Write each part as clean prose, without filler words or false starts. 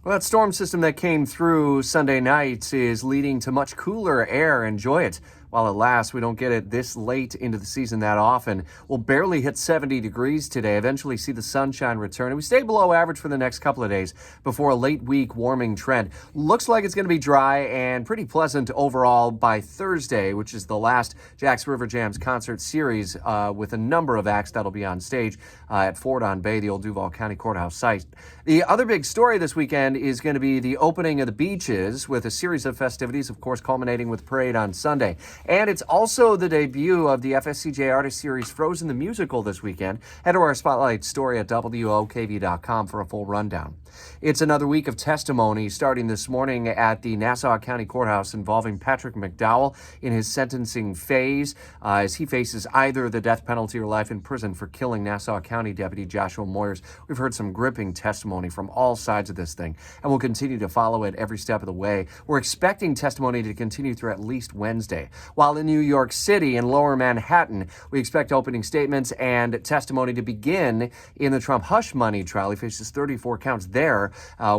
Well, that storm system that came through Sunday night is leading to much cooler air. Enjoy it while it lasts. We don't get it this late into the season that often. We'll barely hit 70 degrees today, eventually see the sunshine return. And we stay below average for the next couple of days before a late week warming trend. Looks like it's going to be dry and pretty pleasant overall by Thursday, which is the last Jack's River Jams concert series with a number of acts that'll be on stage at Ford on Bay, the old Duval County Courthouse site. The other big story this weekend is going to be the opening of the beaches with a series of festivities, of course, culminating with parade on Sunday. And it's also the debut of the FSCJ Artist Series Frozen the Musical this weekend. Head to our Spotlight story at WOKV.com for a full rundown. It's another week of testimony starting this morning at the Nassau County Courthouse involving Patrick McDowell in his sentencing phase as he faces either the death penalty or life in prison for killing Nassau County Deputy Joshua Moyers. We've heard some gripping testimony from all sides of this thing, and we'll continue to follow it every step of the way. We're expecting testimony to continue through at least Wednesday. While in New York City and Lower Manhattan, we expect opening statements and testimony to begin in the Trump hush money trial. He faces 34 counts there.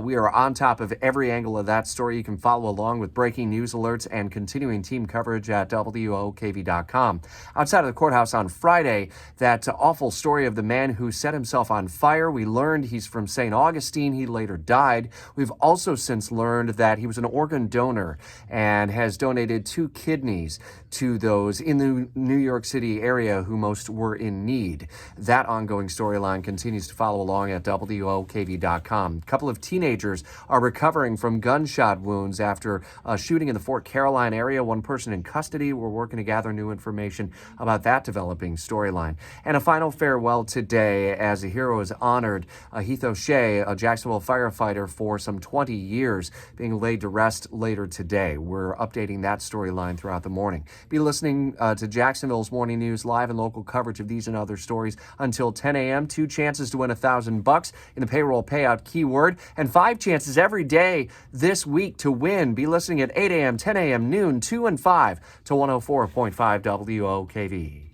We are on top of every angle of that story. You can follow along with breaking news alerts and continuing team coverage at WOKV.com. Outside of the courthouse on Friday, that awful story of the man who set himself on fire. We learned he's from St. Augustine. He later died. We've also since learned that he was an organ donor and has donated 2 kidneys to those in the New York City area who most were in need. That ongoing storyline continues to follow along at WOKV.com. A couple of teenagers are recovering from gunshot wounds after a shooting in the Fort Caroline area. One person in custody. We're working to gather new information about that developing storyline. And a final farewell today as a hero is honored. Heath O'Shea, a Jacksonville firefighter for some 20 years, being laid to rest later today. We're updating that storyline throughout the morning. Be listening to Jacksonville's Morning News live and local coverage of these and other stories until 10 a.m. 2 chances to win $1,000 in the payroll payout keyword and 5 chances every day this week to win. Be listening at 8 a.m., 10 a.m., noon, 2 and 5 to 104.5 WOKV.